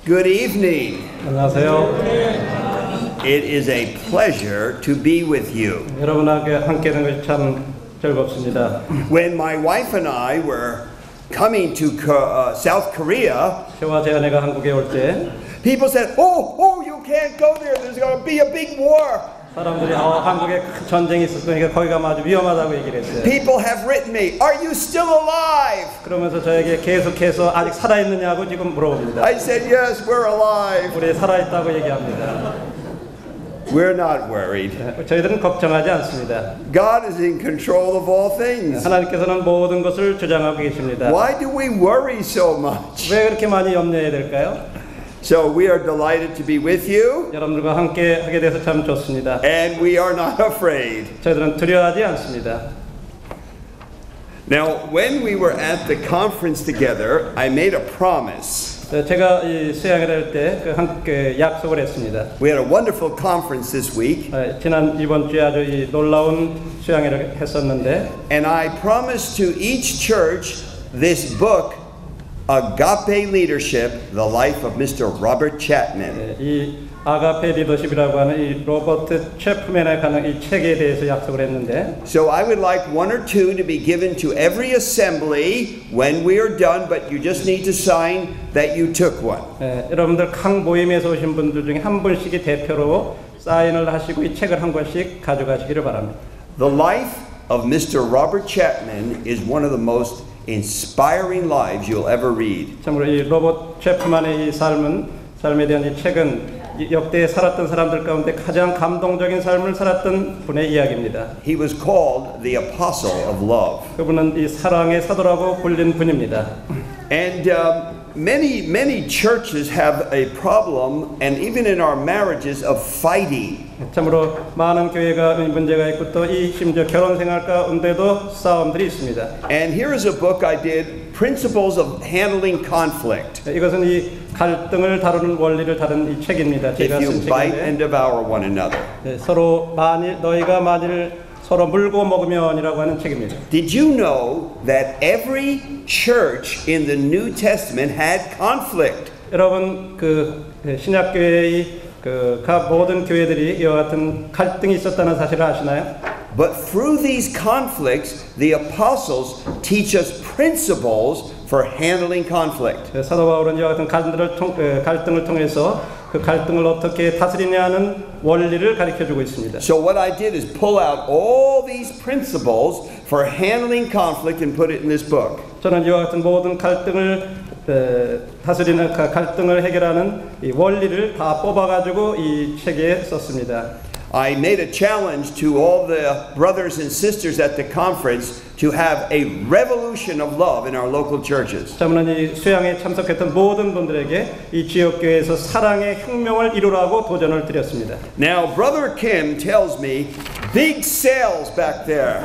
Good evening. 안녕하세요. It is a pleasure to be with you. 여러분과 함께 하는 것이 참 즐겁습니다. When my wife and I were coming to South Korea, 저와 제 아내가 한국에 올 때 people said, "Oh, you can't go there. There's going to be a big war." 사람들이 한국에 큰 전쟁이 있었으니까 거기 가면 아주 위험하다고 얘기를 했어요. People have written me, "Are you still alive?" 그러면서 저에게 계속해서 아직 살아있느냐고 지금 물어봅니다. I said, "Yes, we're alive." 우리 살아있다고 얘기합니다. We're not worried. 저희들은 걱정하지 않습니다. God is in control of all things. 하나님께서는 모든 것을 주장하고 계십니다. Why do we worry so much? 왜 그렇게 많이 염려해야 될까요? So we are delighted to be with you. 여러분들과 함께 하게 돼서 참 좋습니다. And we are not afraid. 저희들은 두려워하지 않습니다. Now, when we were at the conference together, I made a promise. 제가 이 수양회를 할 때 함께 약속을 했습니다. We had a wonderful conference this week. 이번 주에 아주 이 놀라운 수양회를 했었는데, And I promised to each church this book, Agape Leadership, The Life of Mr. Robert Chapman. 이 아가페 리더십이라고 하는 이 로버트 채프맨에 관한 이 책에 대해서 약속을 했는데, So I would like one or two to be given to every assembly when we are done, but you just need to sign that you took one. 여러분들 각 모임에서 오신 분들 중에 한 분씩이 대표로 사인을 하시고 이 책을 한 권씩 가져가시기를 바랍니다. The life of Mr. Robert Chapman is one of the most inspiring lives you'll ever read. 참으로 이 로버트 채프만의 이 삶에 대한 이 책은 역대에 살았던 사람들 가운데 가장 감동적인 삶을 살았던 분의 이야기입니다. He was called the Apostle of Love. 그분은 이 사랑의 사도라고 불린 분입니다. And many churches have a problem, and even in our marriages, of fighting. 참으로 많은 교회가 문제가 있고 또 이 심지어 결혼 생활 가운데도 싸움들이 있습니다. And here is a book I did, Principles of Handling Conflict. 이것은 이 갈등을 다루는 원리를 다룬 이 책입니다. 제가 If 쓴 you bite 책인데 and devour one another. 너희가 만일 서로 물고 먹으면이라고 하는 책입니다. Did you know that every church in the New Testament had conflict? 여러분 신약 교회의 모든 교회들이 이와 같은 갈등이 있었다는 사실을 아시나요? But through these conflicts, the apostles teach us principles for handling conflict. 사도 바울은 이와 같은 갈등을 통해서 그 갈등을 어떻게 다스리냐는 원리를 가르쳐주고 있습니다. So what I did is pull out all these principles for handling conflict and put it in this book. 저는 이와 같은 모든 갈등을 다스리는 갈등을 해결하는 이 원리를 다 뽑아가지고 이 책에 썼습니다. I made a challenge to all the brothers and sisters at the conference to have a revolution of love in our local churches. 저는 이 수양에 참석했던 모든 분들에게 이 지역 교회에서 사랑의 혁명을 이루라고 도전을 드렸습니다. Now, Brother Kim tells me big sales back there.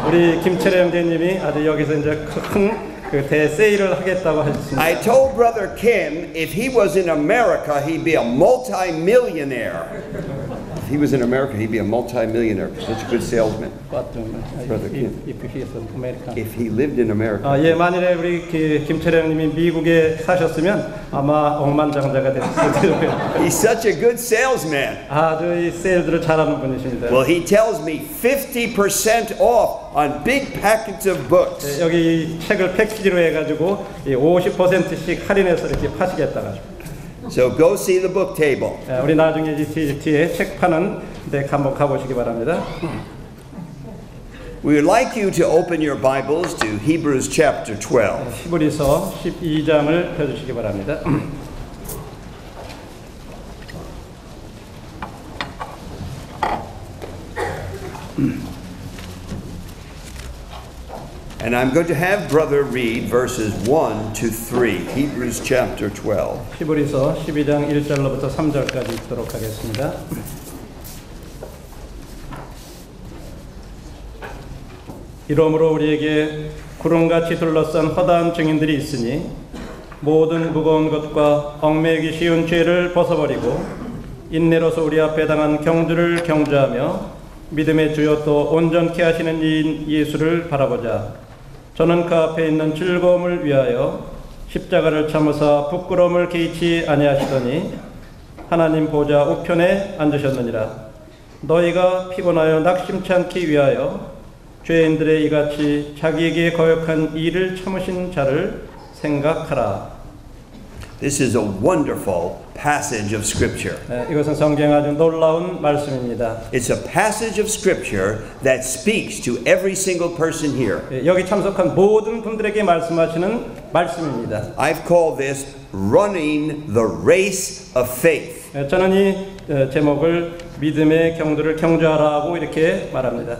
우리 김철애 형제님이 아주 여기서 이제 큰 대세일을 하겠다고 하셨습니다. I told Brother Kim if he was in America, he'd be a multi-millionaire. If he was in America, he'd be a multi-millionaire. Such a good salesman. Brother Kim. If he lived in America. 예, 만일에 우리 김철애 형님이 미국에 사셨으면 아마 억만장자가 됐을 거예요. He's such a good salesman. 아주 이 세일들을 잘하는 분이십니다. Well, he tells me 50% off on big packets of books. 여기 이 책을 패키지로 해가지고 50%씩 할인해서 이렇게 파시겠다고 하십니다. So go see the book table. 우리 나중에 뒤에 책 파는 데 한번 가보시기 바랍니다. We would like you to open your Bibles to Hebrews chapter 12. 히브리서 12장을 펴주시기 바랍니다. And I'm going to have brother read verses 1 to 3, Hebrews chapter 12. 히브리서 12장 1절로부터 3절까지 읽도록 하겠습니다. 이러므로 우리에게 구름같이 둘러싼 허다한 증인들이 있으니 모든 무거운 것과 얽매이기 쉬운 죄를 벗어버리고 인내로서 우리 앞에 당한 경주를 경주하며 믿음의 주여 또 온전케 하시는 이인 예수를 바라보자. 저는 그 앞에 있는 즐거움을 위하여 십자가를 참으사 부끄러움을 개의치 아니하시더니 하나님 보좌 우편에 앉으셨느니라. 너희가 피곤하여 낙심치 않기 위하여 죄인들의 이같이 자기에게 거역한 일을 참으신 자를 생각하라. This is a wonderful passage of Scripture. 이것은 성경의 아주 놀라운 말씀입니다. It's a passage of Scripture that speaks to every single person here. 여기 참석한 모든 분들에게 말씀하시는 말씀입니다. I've called this running the race of faith. 저는 이 제목을 믿음의 경주를 경주하라고 이렇게 말합니다.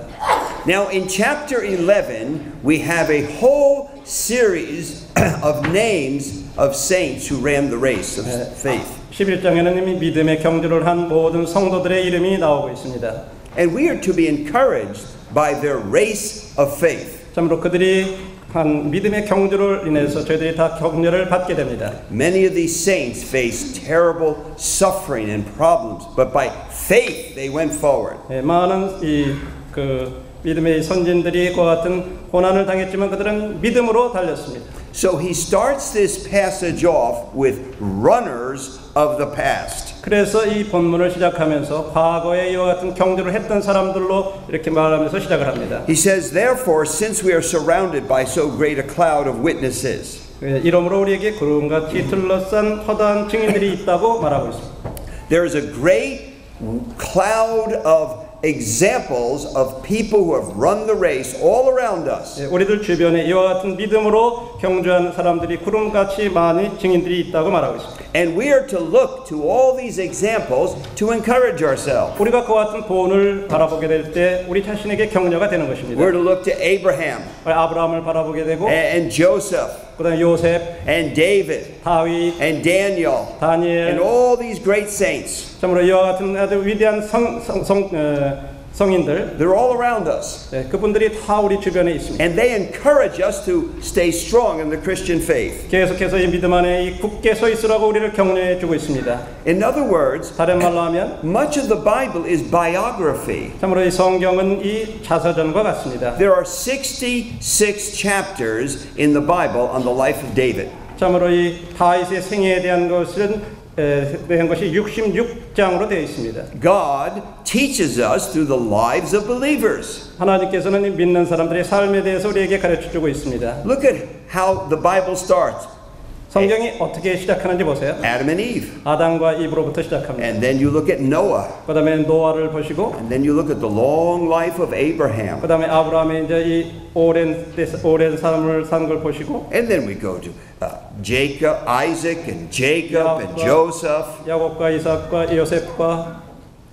Now in chapter 11 we have a whole series of names of saints who ran the race of faith. 11장에는 이미 믿음의 경주를 한 모든 성도들의 이름이 나오고 있습니다. And we are to be encouraged by their race of faith. 참으로 그들이 한 믿음의 경주를 인해서 저희들이 다 격려를 받게 됩니다. Many of these saints faced terrible suffering and problems, but by faith they went forward. 많은 믿음의 선진들이 그와 같은 고난을 당했지만 그들은 믿음으로 달렸습니다. So he starts this passage off with runners of the past. 그래서 이 본문을 시작하면서 과거에 이와 같은 경주를 했던 사람들로 이렇게 말하면서 시작을 합니다. He says, therefore, since we are surrounded by so great a cloud of witnesses. 이러므로 우리에게 구름같이 둘러싼 허다한 증인들이 있다고 말하고 있습니다. There is a great cloud of examples of people who have run the race all around us. 우리들 주변에 이와 같은 믿음으로 경주하는 사람들이 구름같이 많은 증인들이 있다고 말하고 있습니다. And we are to look to all these examples to encourage ourselves. 우리가 그와 같은 본을 바라보게 될 때 우리 자신에게 격려가 되는 것입니다. We're to look to Abraham 아브라함을 바라보게 되고 and Joseph 그다음에 요셉, and David 다윗, and Daniel 다니엘, and all these great saints. 참으로 이와 같은 아주 위대한 성인들, They're all around us. 그분들이 다 우리 주변에 있습니다. And they encourage us to stay strong in the Christian faith. 계속해서 이 믿음 안에 이 굳게 서 있으라고 우리를 격려해 주고 있습니다. In other words, 다른 말로 하면 much of the Bible is biography. 참으로 이 성경은 이 자서전과 같습니다. There are 66 chapters in the Bible on the life of David. 참으로 이 다윗의 생애에 대한 것은 대한 것이 66장으로 되어 있습니다. God teaches us through the lives of believers. 하나님께서는 믿는 사람들의 삶에 대해서 우리에게 가르쳐 주고 있습니다. Look at how the Bible starts. 성경이 어떻게 시작하는지 보세요. Adam and Eve. 아담과 이브로부터 시작합니다. And then you look at Noah. 그다음에 노아를 보시고 And then you look at the long life of Abraham. 그다음에 아브라함의 이제 이 오랜 삶을 산 걸 보시고 And then we go to Jacob, Isaac and Jacob and Joseph. 야곱과 이삭과 요셉과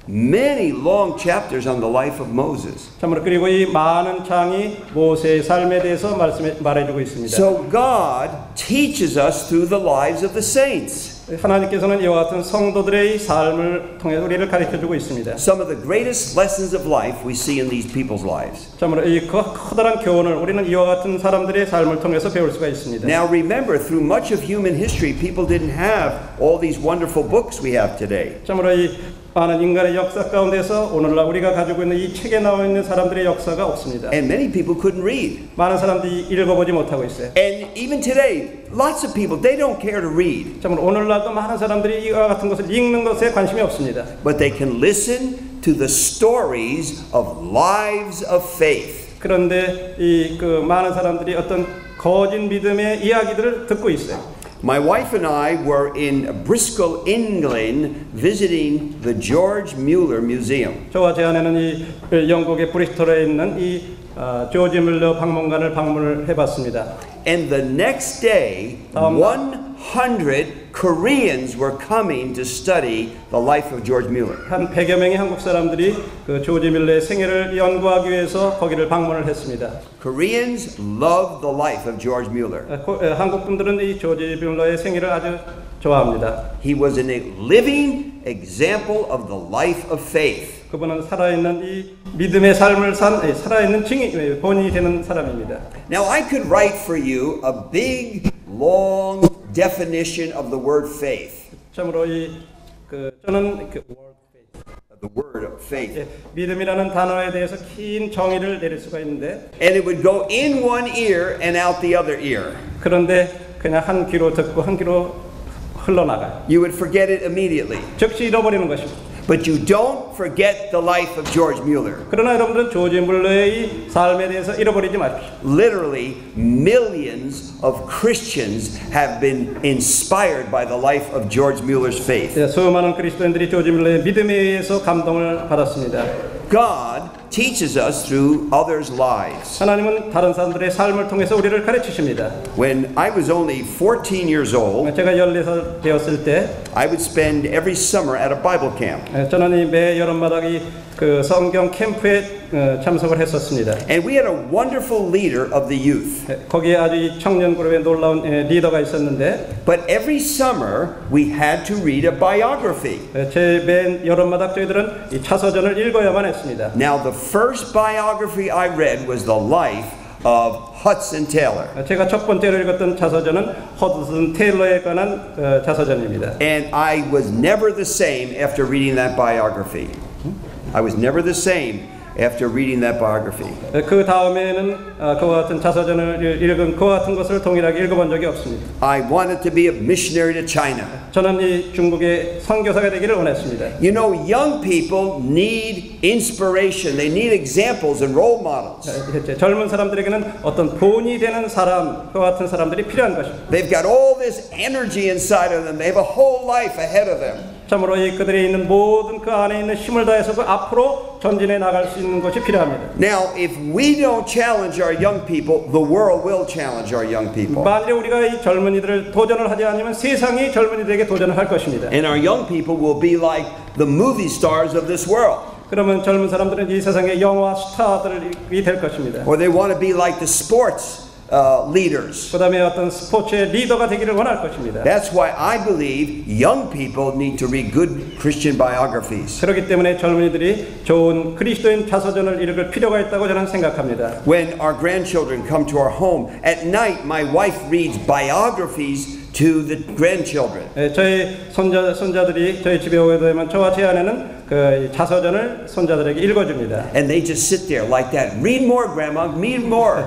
Many long chapters on the life of Moses. 참으로 그리고 이 많은 장이 모세의 삶에 대해서 말해주고 있습니다. So God teaches us through the lives of the saints. 하나님께서는 이와 같은 성도들의 삶을 통해 우리를 가르쳐주고 있습니다. Some of the greatest lessons of life we see in these people's lives. 참으로 이 커다란 교훈을 우리는 이와 같은 사람들의 삶을 통해서 배울 수가 있습니다. Now remember, through much of human history, people didn't have all these wonderful books we have today. 참으로 이 많은 인간의 역사 가운데서 오늘날 우리가 가지고 있는 이 책에 나와 있는 사람들의 역사가 없습니다. And many people couldn't read. 많은 사람들이 읽어보지 못하고 있어요. And even today, lots of people, they don't care to read. 참으로 오늘날도 많은 사람들이 이와 같은 것을 읽는 것에 관심이 없습니다. But they can listen to the stories of lives of faith. 그런데 이 많은 사람들이 어떤 거짓 믿음의 이야기들을 듣고 있어요. My wife and I were in Bristol, England, visiting the George Mueller Museum. 저와 제 아내는 이 영국의 브리스톨에 있는 이 조지 뮬러 박물관을 방문을 해봤습니다. And the next day, 100 Koreans were coming to study the life of George Mueller. 한 100여 명의 한국 사람들이 그 조지 뮬러의 생애를 연구하기 위해서 거기를 방문을 했습니다. Koreans love the life of George Mueller. 한국 분들은 이 조지 뮬러의 생애를 아주 좋아합니다. He was a living example of the life of faith. 그분은 살아있는 이 믿음의 삶을 산 살아있는 증인 본인이 되는 사람입니다. Now I could write for you a big, long definition of the word faith. 참으로 저는 The word of faith. 믿음이라는 단어에 대해서 긴 정의를 내릴 수가 있는데, And it would go in one ear and out the other ear. 그런데 그냥 한 귀로 듣고 한 귀로 흘러나가요. You would forget it immediately. 즉시 잃어버리는 것입니다. But you don't forget the life of George Mueller. 그러나 여러분들은 조지 뮬러의 삶에 대해서 잃어버리지 마십시오. Literally, millions of Christians have been inspired by the life of George Mueller's faith. 수많은 그리스도인들이 조지 뮬러의 믿음에 의해서 감동을 받았습니다. God teaches us through others' lives. 하나님은 다른 사람들의 삶을 통해서 우리를 가르치십니다. When I was only 14 years old, 제가 14살 되었을 때 I would spend every summer at a Bible camp. 저는 매 여름마다 그 성경 캠프에 참석을 했었습니다. And we had a wonderful leader of the youth. 거기에 아주 청년 그룹의 놀라운 리더가 있었는데, But every summer we had to read a biography. 매 여름마다 저희들은 이 차서전을 읽어야만 했습니다. Now the first biography I read was the life of Hudson Taylor. 제가 첫 번째로 읽었던 차서전은 허드슨 테일러에 관한 차서전입니다. And I was never the same after reading that biography. I was never the same after reading that biography. 그 다음에는 그와 같은 자서전을 읽은 그와 같은 것을 동일하게 읽어본 적이 없습니다. I wanted to be a missionary to China. 저는 이 중국의 선교사가 되기를 원했습니다. You know, young people need inspiration. They need examples and role models. 젊은 사람들에게는 어떤 본이 되는 사람, 그와 같은 사람들이 필요한 것입니다. They've got all this energy inside of them. They have a whole life ahead of them. 참으로 그들이 있는 모든 그 안에 있는 힘을 다해서 그 앞으로 전진해 나갈 수 있는 것이 필요합니다. Now, if we don't challenge our young people, the world will challenge our young people. 만일에 우리가 이 젊은이들을 도전을 하지 않으면 세상이 젊은이들에게 도전을 할 것입니다. And our young people will be like the movie stars of this world. 그러면 젊은 사람들은 이 세상의 영화 스타들이 될 것입니다. Or they want to be like the sports leaders. 그다음에 어떤 스포츠의 리더가 되기를 원할 것입니다. That's why I believe young people need to read good Christian biographies. 그렇기 때문에 젊은이들이 좋은 그리스도인 자서전을 읽을 필요가 있다고 저는 생각합니다. When our grandchildren come to our home at night, my wife reads biographies to the grandchildren. 저희 손자들이 저희 집에 오게 되면 저와 제 아내는 그 자서전을 손자들에게 읽어줍니다. And they just sit there like that. Read more, Grandma. Read more.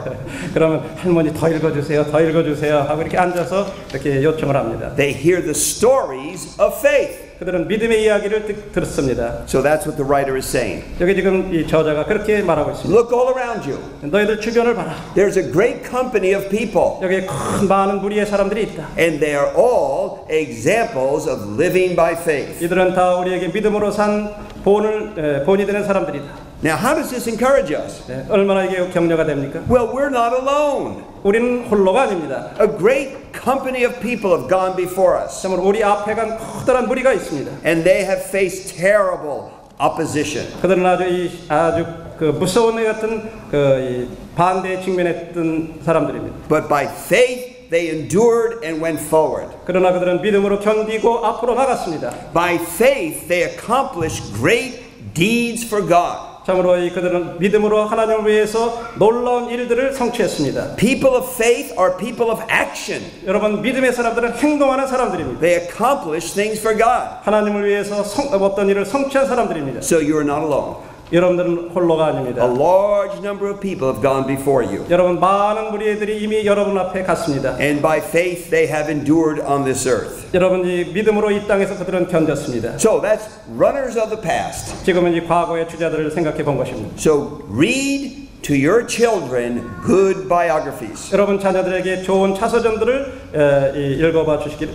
그러면 할머니 더 읽어주세요, 더 읽어주세요 하고 이렇게 앉아서 이렇게 요청을 합니다. They hear the stories of faith. 그들은 믿음의 이야기를 들었습니다. So that's what the writer is saying. 여기 지금 이 저자가 그렇게 말하고 있습니다. Look all around you. 너희들 주변을 봐라. There's a great company of people. 여기 큰 많은 무리의 사람들이 있다. And they are all examples of living by faith. 이들은 다 우리에게 믿음으로 산 본이 되는 사람들이다. Now, how does this encourage us? 얼마나 이게 격려가 됩니까? Well, we're not alone. 우리는 홀로가 아닙니다. A great company of people have gone before us. 참으로 우리 앞에 간 커다란 무리가 있습니다. And they have faced terrible opposition. 그들은 아주 그 무서운 애 같은 그 반대에 직면했던 사람들입니다. But by faith, they endured and went forward. 그러나 그들은 믿음으로 견디고 앞으로 나갔습니다. By faith, they accomplished great deeds for God. 참으로 그들은 믿음으로 하나님을 위해서 놀라운 일들을 성취했습니다. People of faith are people of action. 여러분, 믿음의 사람들은 행동하는 사람들입니다. They accomplish things for God. 하나님을 위해서 어떤 일을 성취한 사람들입니다. So you are not alone. 여러분들은 홀로가 아닙니다. A large number of people have gone before you. 여러분, 많은 무리들이 이미 여러분 앞에 갔습니다. And by faith they have endured on this earth. 여러분이 믿음으로 이 땅에서 그들은 견뎠습니다. So that's runners of the past. 지금은 이 과거의 주자들을 생각해 본 것입니다. So read to your children good biographies. 여러분 자녀들에게 좋은 자서전들을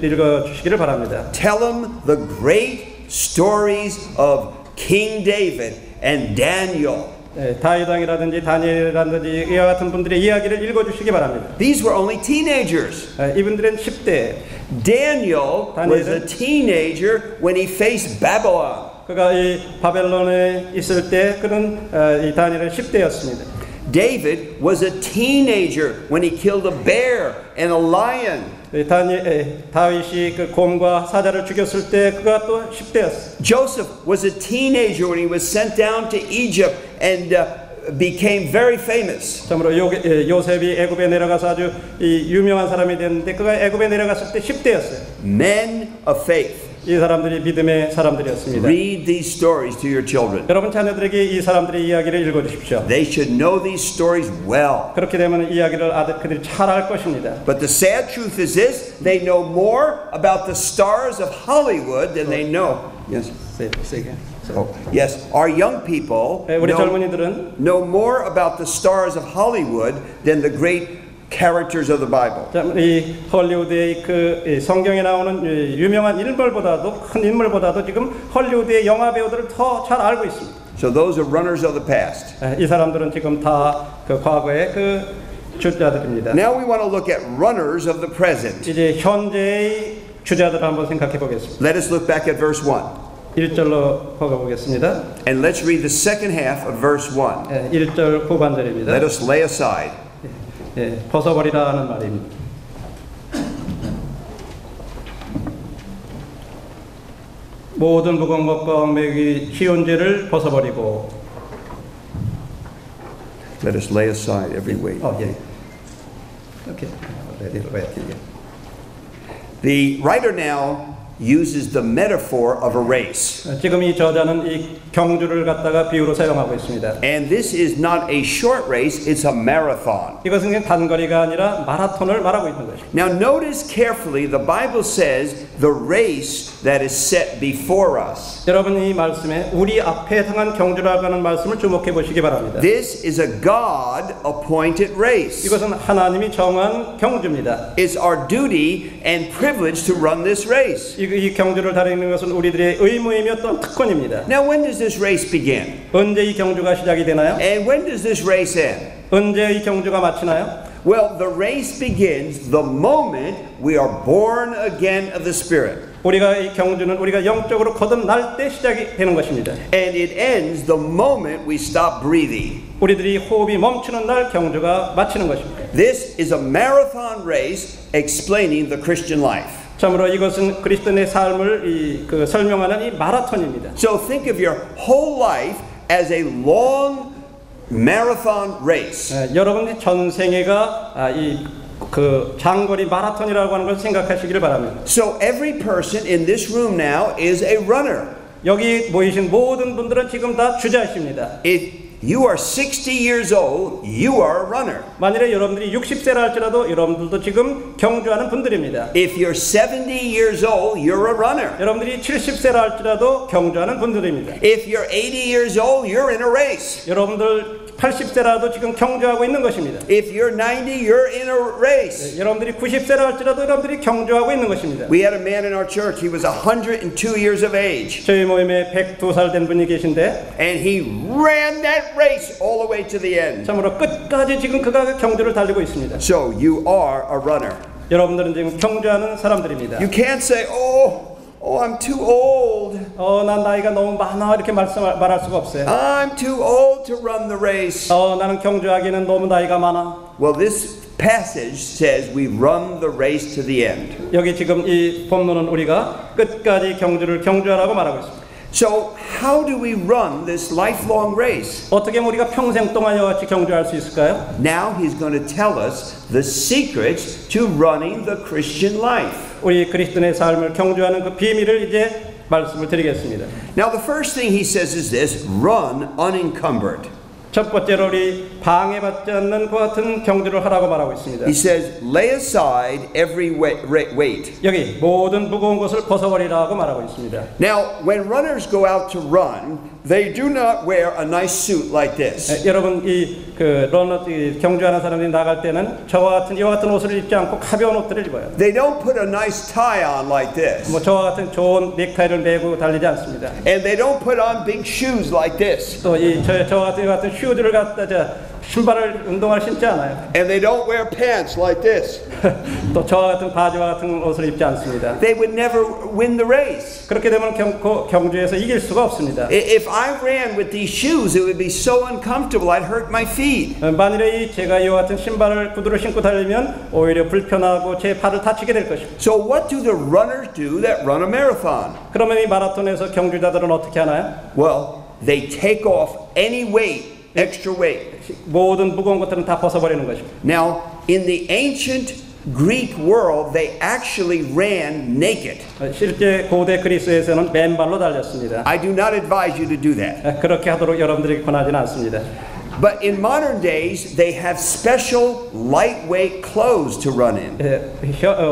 읽어주시기를 바랍니다. Tell them the great stories of King David and Daniel. 다윗 왕이라든지 다니엘이라든지 이와 같은 분들의 이야기를 읽어주시기 바랍니다. These were only teenagers. 이분들은 10대. Daniel was a teenager when he faced Babylon. 그가 이 바벨론에 있을 때 그는 이 다니엘은 10대였습니다. David was a teenager when he killed a bear and a lion. 다윗이 그 곰과 사자를 죽였을 때 그가 또 10대였어요. Joseph was a teenager when he was sent down to Egypt and became very famous. 참으로 요셉이 애굽에 내려가서 아주 유명한 사람이 됐는데 그가 애굽에 내려갔을 때 10대였어요. Men of faith. 이 사람들이 믿음의 사람들이었습니다. Read these stories to your children. 여러분 자녀들에게 이 사람들의 이야기를 읽어주십시오. They should know these stories well. 그렇게 되면 이야기를 그들이 잘 알 것입니다. But the sad truth is this: they know more about the stars of Hollywood than they know. Yes. Say again. Oh, yes. Our young people 우리 젊은이들은 know more about the stars of Hollywood than the great characters of the Bible. 이 헐리우드의 그 성경에 나오는 유명한 인물보다도 큰 인물보다도 지금 헐리우드의 영화 배우들을 더 잘 알고 있습니다. So those are runners of the past. 이 사람들은 지금 다 그 과거의 그 주자들입니다. Now we want to look at runners of the present. 이제 현재의 주자들을 한번 생각해 보겠습니다. Let us look back at verse 1. 1절로 보겠습니다. And let's read the second half of verse 1. 1절 후반절입니다. Let us lay aside. 벗어버리라는 말입니다. 모든 무거운 것과 얽매이기 쉬운 죄를 벗어버리고. Let us lay aside every weight. Okay. The writer now uses the metaphor of a race. 지금 이 저자는 이 경주를 갖다가 비유로 사용하고 있습니다. And this is not a short race, it's a marathon. 이것은 그냥 단거리가 아니라 마라톤을 말하고 있는 것입니다. Now notice carefully, the Bible says the race that is set before us. 여러분 이 말씀에 우리 앞에 당한 경주라고 하는 말씀을 주목해 보시기 바랍니다. This is a God appointed race. 이것은 하나님이 정한 경주입니다. It's our duty and privilege to run this race. 이 경주를 다루는 것은 우리들의 의무이며 또 특권입니다. Now when does this race begin? 언제 이 경주가 시작이 되나요? And when does this race end? 언제 이 경주가 마치나요? Well, the race begins the moment we are born again of the Spirit. 우리가 이 경주는 우리가 영적으로 거듭날 때 시작이 되는 것입니다. And it ends the moment we stop breathing. 우리들이 호흡이 멈추는 날 경주가 마치는 것입니다. This is a marathon race explaining the Christian life. 참으로 이것은 그리스도인의 삶을 설명하는 이 마라톤입니다. So think of your whole life as a long marathon race. 여러분의 전생애가 그 장거리 마라톤이라고 하는 걸 생각하시기를 바랍니다. So every person in this room now is a runner. 여기 모이신 모든 분들은 지금 다 주자이십니다. If you are 60 years old, you are a runner. 만일에 여러분들이 60세라 할지라도 여러분들도 지금 경주하는 분들입니다. If you're 70 years old, you're a runner. 여러분들이 70세라 할지라도 경주하는 분들입니다. If you're 80 years old, you're in a race. 여러분들 80세라도 지금 경주하고 있는 것입니다. If you're 90, you're in a race. 여러분들이 90세라 할지라도 여러분들이 경주하고 있는 것입니다. We had a man in our church, he was 102 years of age. 저희 모임에 102살 된 분이 계신데 And he ran that race all the way to the end. 참으로 끝까지 지금 그가 경주를 달리고 있습니다. So you are a runner. 여러분들은 지금 경주하는 사람들입니다. You can't say, oh, I'm too old. 난 나이가 너무 많아 이렇게 말할 수가 없어요. I'm too old to run the race. 나는 경주하기에는 너무 나이가 많아. Well, this passage says we run the race to the end. 여기 지금 이 본문은 우리가 끝까지 경주하라고 말하고 있습니다. So how do we run this lifelong race? 어떻게 하면 우리가 평생 동안 이와 같이 경주할 수 있을까요? Now he's going to tell us the secrets to running the Christian life. 우리 그리스도인의 삶을 경주하는 그 비밀을 이제 말씀을 드리겠습니다. Now the first thing he says is this: run unencumbered. 첫 번째로 우리 방해받지 않는 그 같은 경주를 하라고 말하고 있습니다. He says, lay aside every weight. 여기 모든 무거운 것을 벗어버리라고 말하고 있습니다. Now, when runners go out to run, they do not wear a nice suit like this. 여러분 경주하는 사람들이 나갈 때는 이와 같은 옷을 입지 않고 가벼운 옷들을 입어요. They don't put a nice tie on like this. 저와 같은 좋은 넥타이를 매고 달리지 않습니다. And they don't put on big shoes like this. 또 저와 같은 슈즈를 갖다 신발을 운동화를 신지 않아요. And they don't wear pants like this. 또 저와 같은 바지와 같은 옷을 입지 않습니다. They would never win the race. 그렇게 되면 경주에서 이길 수가 없습니다. If I ran with these shoes, it would be so uncomfortable. I'd hurt my feet. 만일에 제가 이와 같은 구두를 신고 달리면 오히려 불편하고 제 발을 다치게 될 것입니다. So what do the runners do that run a marathon? 그러면 이 마라톤에서 경주자들은 어떻게 하나요? Well, they take off any weight, extra weight. 모든 무거운 것들은 다 벗어버리는 것입니다. Now, in the ancient Greek world, they actually ran naked. 실제 고대 그리스에서는 맨발로 달렸습니다. I do not advise you to do that. 그렇게 하도록 여러분들에게 권하지는 않습니다. But in modern days, they have special lightweight clothes to run in.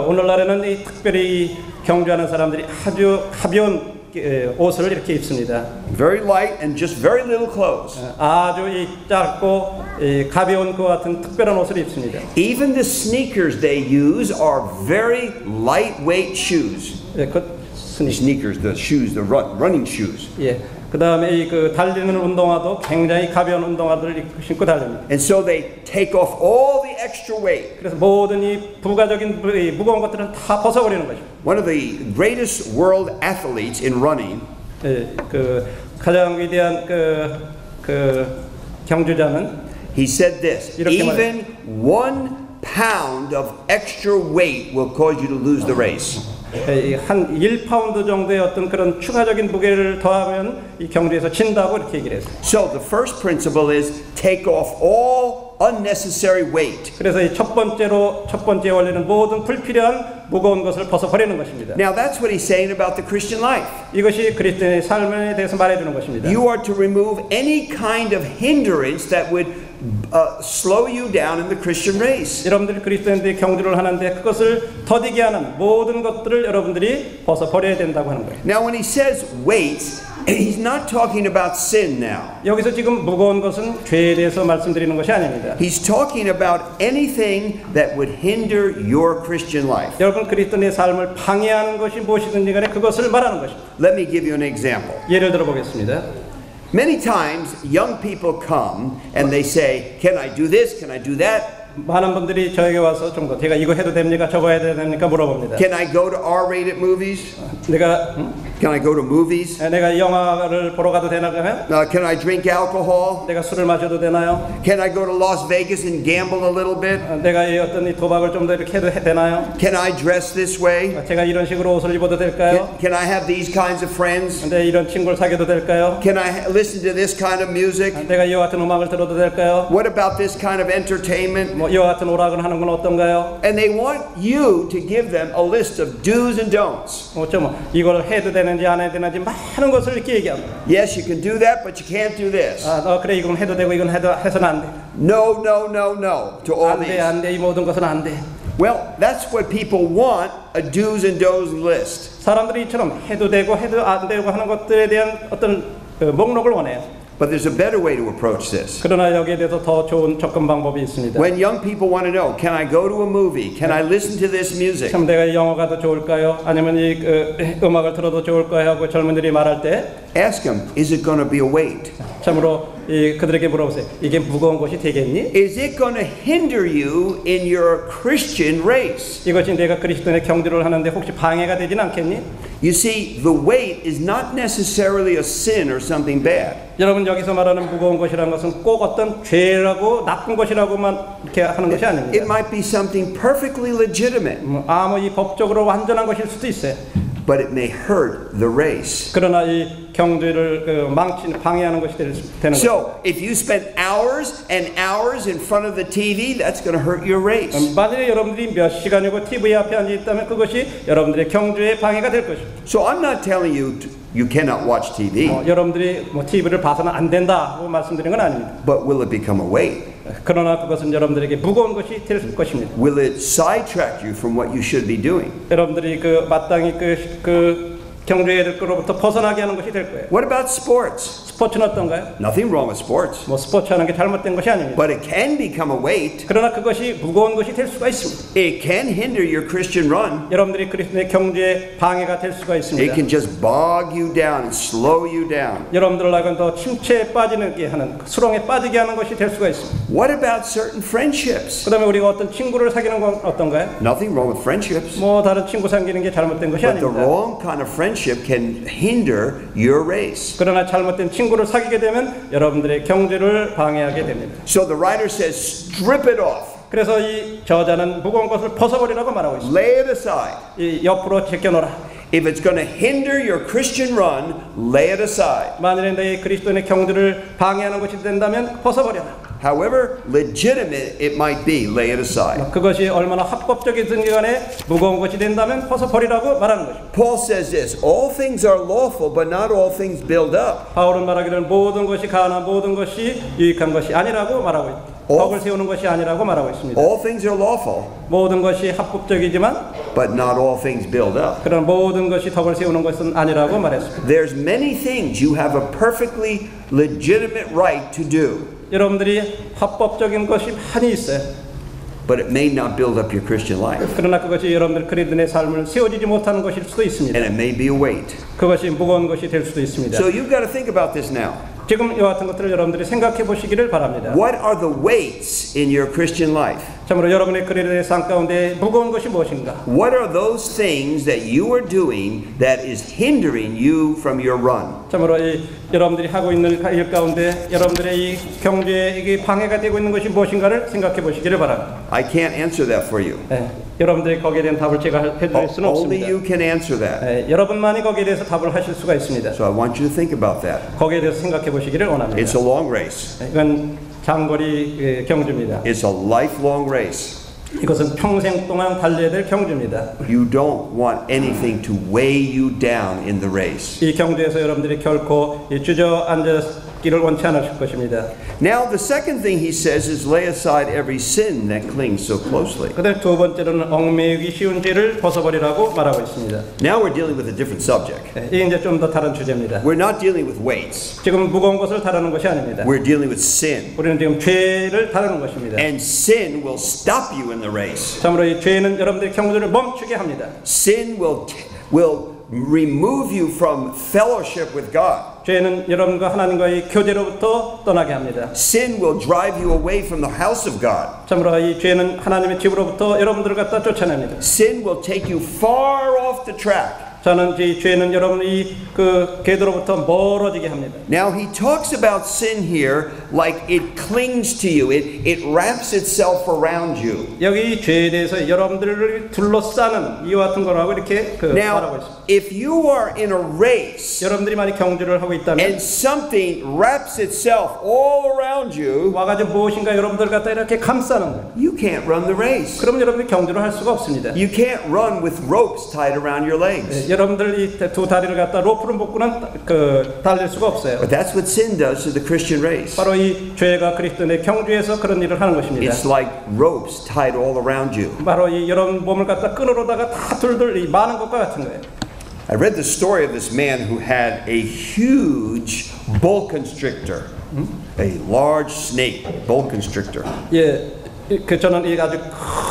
오늘날에는 이 특별히 경주하는 사람들이 아주 가벼운 옷을 이렇게 입습니다. Very light and just very little clothes. 아주 이 짧고 가벼운 그 같은 특별한 옷을 입습니다. Even the sneakers they use are very lightweight shoes. Sneakers, the shoes, the running shoes. 예. 그다음에 이 그 달리는 운동화도 굉장히 가벼운 운동화들을 신고 달립니다. And so they take off all the extra weight. 그래서 모든 이 부가적인 무거운 것들은 다 벗어버리는 거죠. One of the greatest world athletes in running, 그 가장 위대한 그 경주자는 he said this: even 1 pound of extra weight will cause you to lose the race. 한 1파운드 정도의 어떤 그런 추가적인 무게를 더하면 이 경주에서 진다고 이렇게 얘기를 했어요. So the first principle is take off all unnecessary weight. 그래서 이 첫 번째 원리는 모든 불필요한 무거운 것을 벗어버리는 것입니다. Now that's what he's saying about the Christian life. 이것이 그리스도인의 삶에 대해서 말해주는 것입니다. You are to remove any kind of hindrance that would slow you down in the Christian race. 여러분들이 그리스도인들이 경주를 하는데 그것을 더디게 하는 모든 것들을 여러분들이 벗어버려야 된다고 하는 거예요. Now when he says weights, he's not talking about sin now. 여기서 지금 무거운 것은 죄에 대해서 말씀드리는 것이 아닙니다. He's talking about anything that would hinder your Christian life. 여러분 그리스도인의 삶을 방해하는 것이 무엇이든지 간에 그것을 말하는 것입니다. Let me give you an example. 예를 들어 보겠습니다. Many times young people come and they say, "Can I do this? Can I do that?" 많은 분들이 저에게 와서 좀 더 제가 이거 해도 됩니까? 저거 해야 됩니까? 물어봅니다. Can I go to R-rated movies? Can I go to movies? 내가 영화를 보러 가도 되나요? Can I drink alcohol? 내가 술을 마셔도 되나요? Can I go to Las Vegas and gamble a little bit? 내가 이 어떤 이 도박을 좀 더 이렇게 해도 되나요? Can I dress this way? 제가 이런 식으로 옷을 입어도 될까요? Can I have these kinds of friends? 근데 이런 친구를 사귀어도 될까요? Can I listen to this kind of music? 내가 이와 같은 음악을 들어도 될까요? What about this kind of entertainment? 뭐 이와 같은 오락을 하는 건 어떤가요? And they want you to give them a list of do's and don'ts. 좀 이걸 해도 되는지 안 해도 되는지 많은 것을 이렇게 얘기합니다. Yes, you can do that, but you can't do this. 그래 이건 해도 되고 이건 해서는 안 돼. No, no, no, no to all these. 안 돼. 이 모든 것은 안 돼. Well, that's what people want, a do's and don'ts list. 사람들이 이처럼 해도 되고 해도 안 되고 하는 것들에 대한 어떤 목록을 원해요. But there's a better way to approach this. 그러나 여기에 대해서 더 좋은 접근 방법이 있습니다. When young people want to know, can I go to a movie? Can I listen to this music? 참 내가 영화가 더 좋을까요? 아니면 이 음악을 들어도 좋을까요? 하고 젊은이들이 말할 때 Ask them, is it going to be a weight? 참으로 그들에게 물어보세요. 이게 무거운 것이 되겠니? Is it going to hinder you in your Christian race? 이것이 내가 그리스도인의 경주를 하는데 혹시 방해가 되진 않겠니? You see, the weight is not necessarily a sin or something bad. 여러분 여기서 말하는 무거운 것이라는 것은 꼭 어떤 죄라고 나쁜 것이라고만 이렇게 하는 것이 아닙니다. It might be something perfectly legitimate. 이 법적으로 완전한 것일 수도 있어요. But it may hurt the race. 그러나 이 경주를 방해하는 것이 되는 거죠. So, if you spend hours and hours in front of the TV, that's going to hurt your race. 만약에 여러분들이 몇 시간이고 TV 앞에 앉아 있다면 그것이 여러분들의 경주에 방해가 될 것이죠. So, I'm not telling you you cannot watch TV. 여러분들이 TV를 봐서는 안 된다고 말씀드린 건 아닙니다. But will it become a weight? 그러나 그것은 여러분들에게 무거운 것이 될 것입니다. Will it sidetrack you from what you should be doing? 여러분들이 마땅히 경주해야 될 것로부터 벗어나게 하는 것이 될 거예요. What about sports? 스포츠는 어떤가요? Nothing wrong with sports. 스포츠 하는 게 잘못된 것이 아닙니다. But it can become a weight. 그러나 그것이 무거운 것이 될 수가 있습니다. It can hinder your Christian run. 여러분들이 그리스도의 경주에 방해가 될 수가 있습니다. It can just bog you down and slow you down. 여러분들을 하여금 더 침체에 빠지게 하는, 수렁에 빠지게 하는 것이 될 수가 있습니다. What about certain friendships? 그다음에 우리가 어떤 친구를 사귀는 건 어떤가요? Nothing wrong with friendships. 다른 친구 사귀는 게 잘못된 것이 But the 아닙니다. wrong kind of friendship can hinder your race. 그러나 잘못된 친구를 사귀게 되면 여러분들의 경주를 방해하게 됩니다. So the writer says, strip it off. 그래서 이 저자는 무거운 것을 벗어버리라고 말하고 있습니다. Lay it aside. 이 옆으로 제껴놓으라. If it's going to hinder your Christian run, lay it aside. 만일에 너희 그리스도인의 경주를 방해하는 것이 된다면 벗어버려라. however legitimate it might be, lay it aside. 그것이 얼마나 합법적이든 간에 무거운 것이 된다면 벗어버리라고 말하는 것입니다. Paul says this, all things are lawful, but not all things build up. 바울은 말하기를 모든 것이 가능한 모든 것이 유익한 것이 아니라고 말하고 있습니다. 덕을 세우는 것이 아니라고 말하고 있습니다. All things are lawful, 모든 것이 합법적이지만 but not all things build up. 그런 모든 것이 덕을 세우는 것은 아니라고 말했습니다. There's many things you have a perfectly legitimate right to do, 여러분들이 합법적인 것이 많이 있어요. but it may not build up your Christian life. 그러나 그것이 여러분들 그리스도인의 삶을 세워지지 못하는 것일 수도 있습니다. And it may be a weight. 그것이 무거운 것이 될 수도 있습니다. So you've got to think about this now. 지금 이와 같은 것들을 여러분들이 생각해 보시기를 바랍니다. What are the weights in your Christian life? 참으로 여러분의 그리스도의 삶 가운데 무거운 것이 무엇인가? What are those things that you are doing that is hindering you from your run? 참으로 여러분들이 하고 있는 일 가운데 여러분들의 이 경주에 이게 방해가 되고 있는 것이 무엇인가를 생각해 보시기를 바랍니다. I can't answer that for you. 여러분들이 거기에 대한 답을 제가 해드릴 수는 Only 없습니다. you can answer that. 여러분만이 거기에 대해서 답을 하실 수가 있습니다. So I want you to think about that. 거기에 대해서 생각해 보시기를 원합니다. It's a long race. 이건 장거리 경주입니다. It's a lifelong race. 이것은 평생 동안 달려야 될 경주입니다. You don't want anything to weigh you down in the race. 이 경주에서 여러분들이 결코 주저앉기를 원치 않으실 것입니다. Now the second thing he says is lay aside every sin that clings so closely. 그다음 두 번째로는 얽매이기 쉬운 죄를 벗어버리라고 말하고 있습니다. Now we're dealing with a different subject. 이게 이제 좀 더 다른 주제입니다. We're not dealing with weights. 지금 무거운 것을 다루는 것이 아닙니다. We're dealing with sin. 우리는 지금 죄를 다루는 것입니다. And sin will stop you in the race. 참으로 이 죄는 여러분들의 경주를 멈추게 합니다. Sin will remove you from fellowship with God. 죄는 여러분과 하나님과의 교제로부터 떠나게 합니다. Sin will drive you away from the house of God. 참으로 이 죄는 하나님의 집으로부터 여러분들을 갖다 쫓아냅니다. Sin will take you far off the track. 저는 이 죄는 여러분이 그 궤도로부터 멀어지게 합니다. Now he talks about sin here like it clings to you. It wraps itself around you. 여기 이 죄에 대해서 여러분들을 둘러싸는 이와 같은 거라고 이렇게 말하고 Now, 있습니다. if you are in a race 여러분들이 많이 경주를 하고 있다면 and something wraps itself all around you, 와가지고 무엇인가 여러분들 갖다 이렇게 감싸는 거예요. you can't run the race. 그럼 여러분이 경주를 할 수가 없습니다. You can't run with ropes tied around your legs. 여러분들이 두 다리를 갖다 로프를 묶고는 달릴 수가 없어요. But that's what sin does to the Christian race. 바로 이 죄가 그리스도인의 경주에서 그런 일을 하는 것입니다. It's like ropes tied all around you. 바로 이 여러분 몸을 갖다 끈으로다가 다 둘둘 많은 것과 같은 거예요. I read the story of this man who had a huge boa constrictor, a large snake, boa constrictor. 예. 저는 이 아주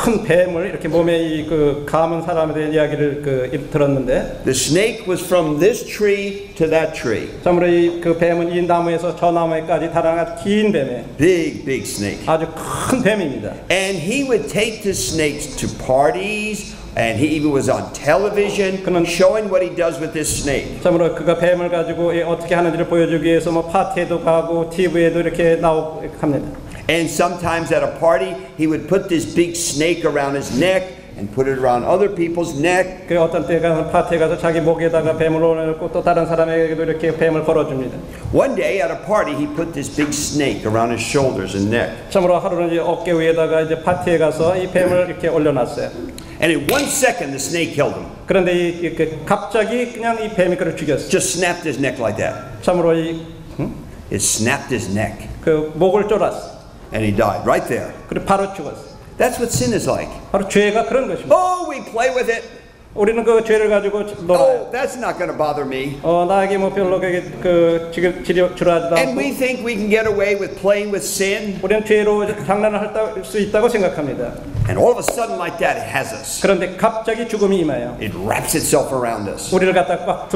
큰 뱀을 이렇게 몸에 감은 사람에 대한 이야기를 들었는데 The snake was from this tree to that tree. 참으로 그 뱀은 이 나무에서 저 나무에까지 달아난 긴 뱀이에요. Big snake. 아주 큰 뱀입니다. And he would take the snakes to parties, and he even was on television showing what he does with this snake. 참으로 그가 뱀을 가지고 어떻게 하는지를 보여주기 위해서 뭐 파티에도 가고 TV에도 이렇게 나오고 합니다. And sometimes at a party, he would put this big snake around his neck and put it around other people's neck. 그 어떤 때가 파티에 가서 자기 목에다가 뱀을 올려놓고 또 다른 사람에게도 이렇게 뱀을 걸어줍니다. One day at a party, he put this big snake around his shoulders and neck. 참으로 하루는 이제 어깨 위에다가 이제 파티에 가서 이 뱀을 이렇게 올려놨어요. And in 1 second, the snake killed him. 그런데 갑자기 그냥 이 뱀이 그를 죽였어요. Just snapped his neck like that. 참으로 It snapped his neck. 그 목을 졸았어. And he died right there. 그리고 바로 죽었어. That's what sin is like. 바로 죄가 그런 것입니다. Oh, we play with it. 우리는 그 죄를 가지고 놀아요. Oh, that's not going to bother me. 나에게 뭐 별로 지금 주저하지도 And 않고. we think we can get away with playing with sin. 우리는 죄로 장난을 할 수 있다고 생각합니다. And all of a sudden, like that, it has us. 그런데 갑자기 죽음이 임해요. It wraps itself around us. 우리를 갖다 꽉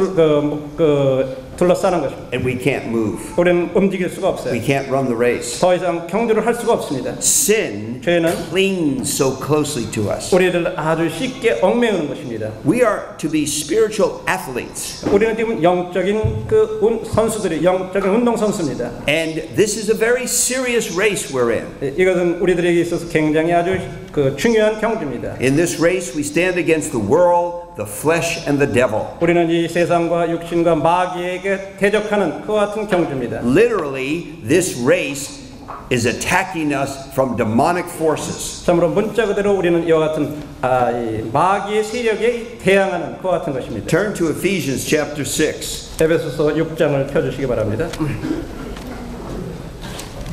둘러싸는 것입니다. And we can't move. 우리는 움직일 수가 없어요. We can't run the race. 더 이상 경주를 할 수가 없습니다. Sin 죄는 clings so closely to us. 우리를 아주 쉽게 얽매우는 것입니다. We are to be spiritual athletes. 우리는 지금 영적인 선수들이 영적인 운동 선수입니다. And this is a very serious race we're in. 이것은 우리들에게 있어서 굉장히 아주 중요한 경주입니다. In this race, we stand against the world, the flesh, and the devil. 우리는 이 세상과 육신과 마귀에게 대적하는 그와 같은 경주입니다. Literally, this race is attacking us from demonic forces. 참으로 문자 그대로 우리는 이와 같은 이 마귀의 세력에 대항하는 그와 같은 것입니다. Turn to Ephesians chapter 6 에베소서 6장을 펴주시기 바랍니다.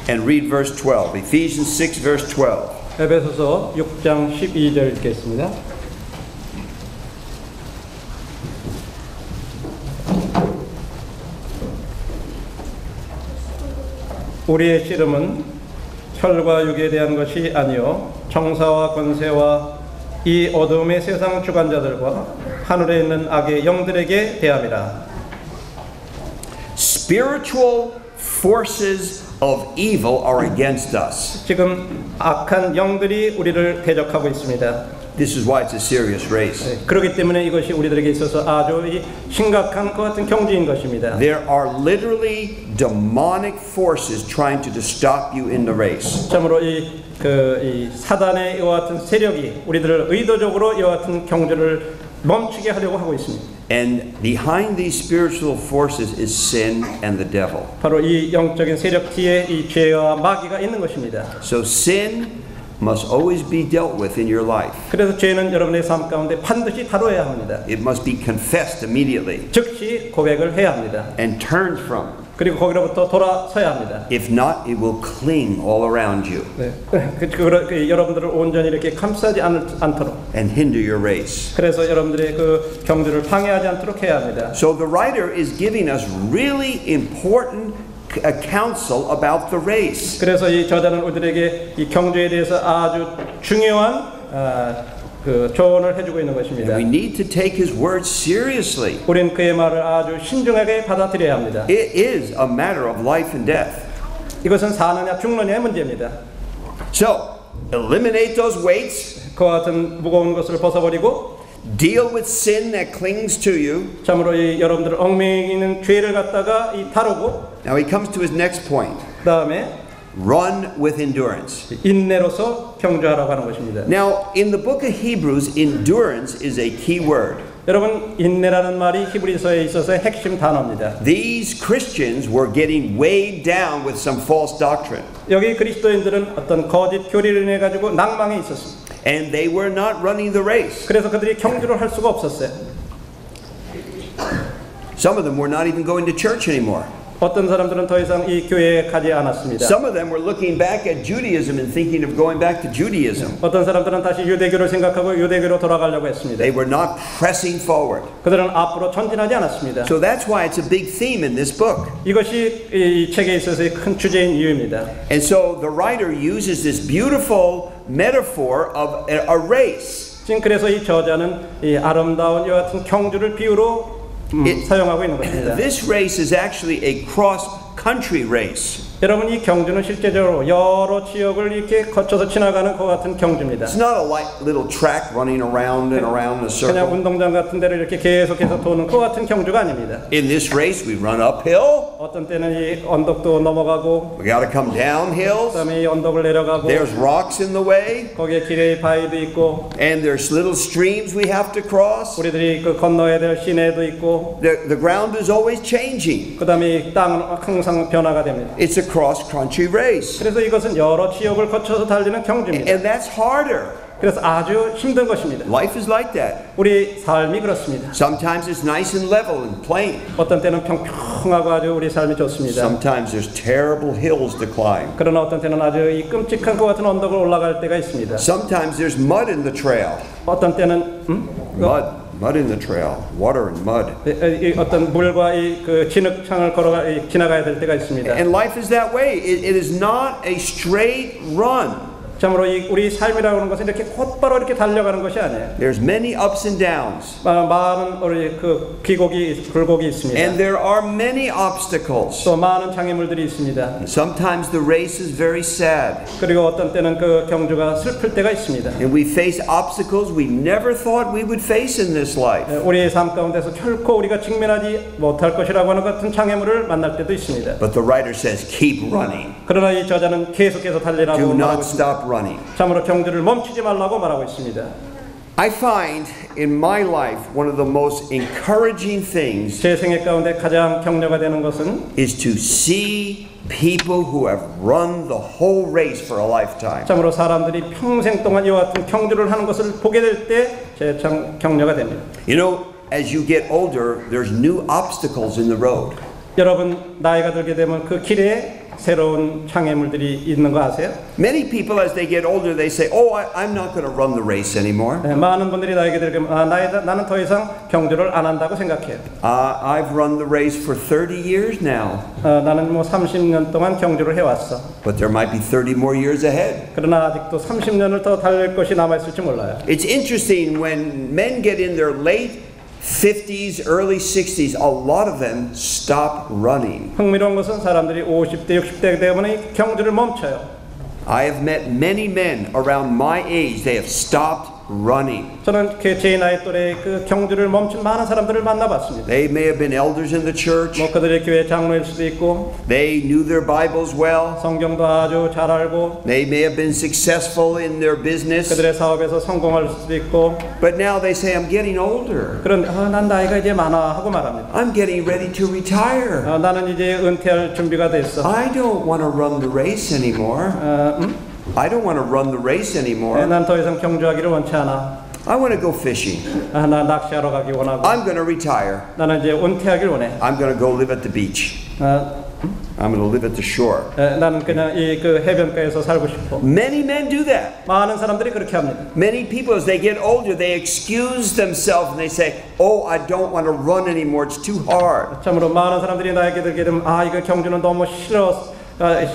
and read verse 12. Ephesians 6 verse 12. 에베소서 6장 12절 읽겠습니다. 우리의 씨름은 혈과 육에 대한 것이 아니요 정사와 권세와 이 어둠의 세상 주관자들과 하늘에 있는 악의 영들에게 대함이라. Spiritual forces of evil are against us. 지금 악한 영들이 우리를 대적하고 있습니다. This is why it's a serious race. 그렇기 때문에 이것이 우리들에게 있어서 아주 심각한 것 같은 경지인 것입니다. There are literally demonic forces trying to stop you in the race. 참으로 이 사단의 이와 같은 세력이 우리들을 의도적으로 이와 같은 경주를 멈추게 하려고 하고 있습니다. And behind these spiritual forces is sin and the devil. 바로 이 영적인 세력 뒤에 이 죄와 마귀가 있는 것입니다. So sin must always be dealt with in your life. 그래서 죄는 여러분의 삶 가운데 반드시 다뤄야 합니다. It must be confessed immediately 즉시 고백을 해야 합니다. and turned from. 그리고 거기로부터 돌아서야 합니다. If not, it will cling all around you 여러분들을 온전히 이렇게 감싸지 않도록 and hinder your race. 그래서 여러분들의 그 경주를 방해하지 않도록 해야 합니다. So the writer is giving us really important counsel about the race. 그래서 이 저자는 우리들에게 이 경주에 대해서 아주 중요한 그 조언을 해주고 있는 것입니다. And we need to take his words seriously. 우리는 그의 말을 아주 신중하게 받아들여야 합니다. It is a matter of life and death. 이것은 사느냐 죽느냐의 문제입니다. So, eliminate those weights. 그와 같은 무거운 것을 벗어버리고 Deal with sin that clings to you. 참으로 이 여러분들 얽매이는 죄를 갖다가 다루고 Now he comes to his next point. 그다음에 Run with endurance. 인내로서 경주하라고 하는 것입니다. Now, in the book of Hebrews, endurance is a key word. 여러분, 인내라는 말이 히브리서에 있어서의 핵심 단어입니다. These Christians were getting weighed down with some false doctrine. 여기 그리스도인들은 어떤 거짓 교리를 인해 가지고 낭망에 있었습니다. And they were not running the race. 그래서 그들이 경주를 할 수가 없었어요. Some of them were not even going to church anymore. 어떤 사람들은 더 이상 이 교회에 가지 않았습니다. Some of them were looking back at Judaism and thinking of going back to Judaism. 어떤 사람들은 다시 유대교를 생각하고 유대교로 돌아가려고 했습니다. They were not pressing forward. 그들은 앞으로 전진하지 않았습니다. So that's why it's a big theme in this book. 이것이 이 책에 있어서의 큰 주제인 이유입니다. And so the writer uses this beautiful metaphor of a race. 지금 그래서 이 저자는 이 아름다운 이와 같은 경주를 비유로 사용하고 있는 것입니다. This race is actually a cross-country race. 여러분 이 경주는 실제적으로 여러 지역을 이렇게 거쳐서 지나가는 것 같은 경주입니다. It's not a little track running around and around in a circle. 그냥 운동장 같은 데를 이렇게 계속해서 도는 것 같은 경주가 아닙니다. In this race, we run uphill. 어떤 때는 이 언덕도 넘어가고, We got to come down hills. 그다음에 이 언덕을 내려가고, There's rocks in the way, 거기에 길에 바위도 있고, and there's little streams we have to cross. 우리들이 그 건너야 될 시내도 있고, The ground is always changing. 그다음에 이 땅은 항상 변화가 됩니다. It's a cross-country race, 그래서 이것은 여러 지역을 거쳐서 달리는 경주입니다. and that's harder. 그래서 아주 힘든 것입니다. Life is like that. 우리 삶이 그렇습니다. Sometimes it's nice and level and plain. 어떤 때는 평평하고 아주 우리 삶이 좋습니다. Sometimes there's terrible hills to climb. 그러나 어떤 때는 아주 이 끔찍한 것 같은 언덕을 올라갈 때가 있습니다. Sometimes there's mud in the trail. 어떤 때는 Mud in the trail. Water and mud. 어떤 물과 이 그 진흙창을 지나가야 될 때가 있습니다. And life is that way. It is not a straight run. 참으로 우리 삶이라고 하는 것은 이렇게 곧바로 이렇게 달려가는 것이 아니에요. There's many ups and downs. 많은 우리 그 굴곡이 있습니다. And there are many obstacles. 또 많은 장애물들이 있습니다. Sometimes the race is very sad. 그리고 어떤 때는 그 경주가 슬플 때가 있습니다. And we face obstacles we never thought we would face in this life. 우리의 삶 가운데서 결코 우리가 직면하지 못할 것이라고 하는 같은 장애물을 만날 때도 있습니다. But the writer says, keep running. 그러나 이 저자는 계속해서 달리라고 Do 말하고 not 있습니다. stop running. 참으로 경주를 멈추지 말라고 말하고 있습니다. I find in my life one of the most encouraging things 제 생애 가운데 가장 격려가 되는 것은 is to see people who have run the whole race for a lifetime. 참으로 사람들이 평생 동안 이와 같은 경주를 하는 것을 보게 될 때 제 참 격려가 됩니다. You know, as you get older, there's new obstacles in the road. 여러분 나이가 들게 되면 그 길에 새로운 장애물들이 있는 거 아세요? Many people, as they get older, they say, "Oh, I'm not going to run the race anymore." 네, 많은 분들이 나이가 들게 되면 나는 더 이상 경주를 안 한다고 생각해요. I've run the race for 30 years now. 나는 뭐 30년 동안 경주를 해왔어. But there might be 30 more years ahead. 그러나 아직도 30년을 더 달릴 것이 남아있을지 몰라요. It's interesting when men get in their late 50s, early 60s, a lot of them stop running. 흥미로운 것은 사람들이 50대, 60대 되면 경주를 멈춰요. I have met many men around my age, they have stopped running. 저는 제 나이 또래 그 경주를 멈춘 많은 사람들을 만나봤습니다. They may have been elders in the church. 뭐 그들의 교회 장로일 수도 있고, They knew their Bibles well. 성경도 아주 잘 알고, They may have been successful in their business. 그들의 사업에서 성공할 수도 있고. But now they say, I'm getting older. 그런데 난 나이가 이제 많아 하고 말합니다. I'm getting ready to retire. 나는 이제 은퇴할 준비가 됐어. I don't want to run the race anymore. I don't want to run the race anymore. 난 더 이상 경주하기를 원치 않아. I want to go fishing. 나 낚시하러 가기 원하고. I'm going to retire. 나는 이제 은퇴하길 원해. I'm going to go live at the beach. I'm going to live at the shore. 나는 그냥 이 그 해변가에서 살고 싶어. Many men do that. 많은 사람들이 그렇게 합니다. Many people, as they get older, they excuse themselves and they say, "Oh, I don't want to run anymore. It's too hard." 참으로 많은 사람들이 나에게 들게 되면 이거 경주는 너무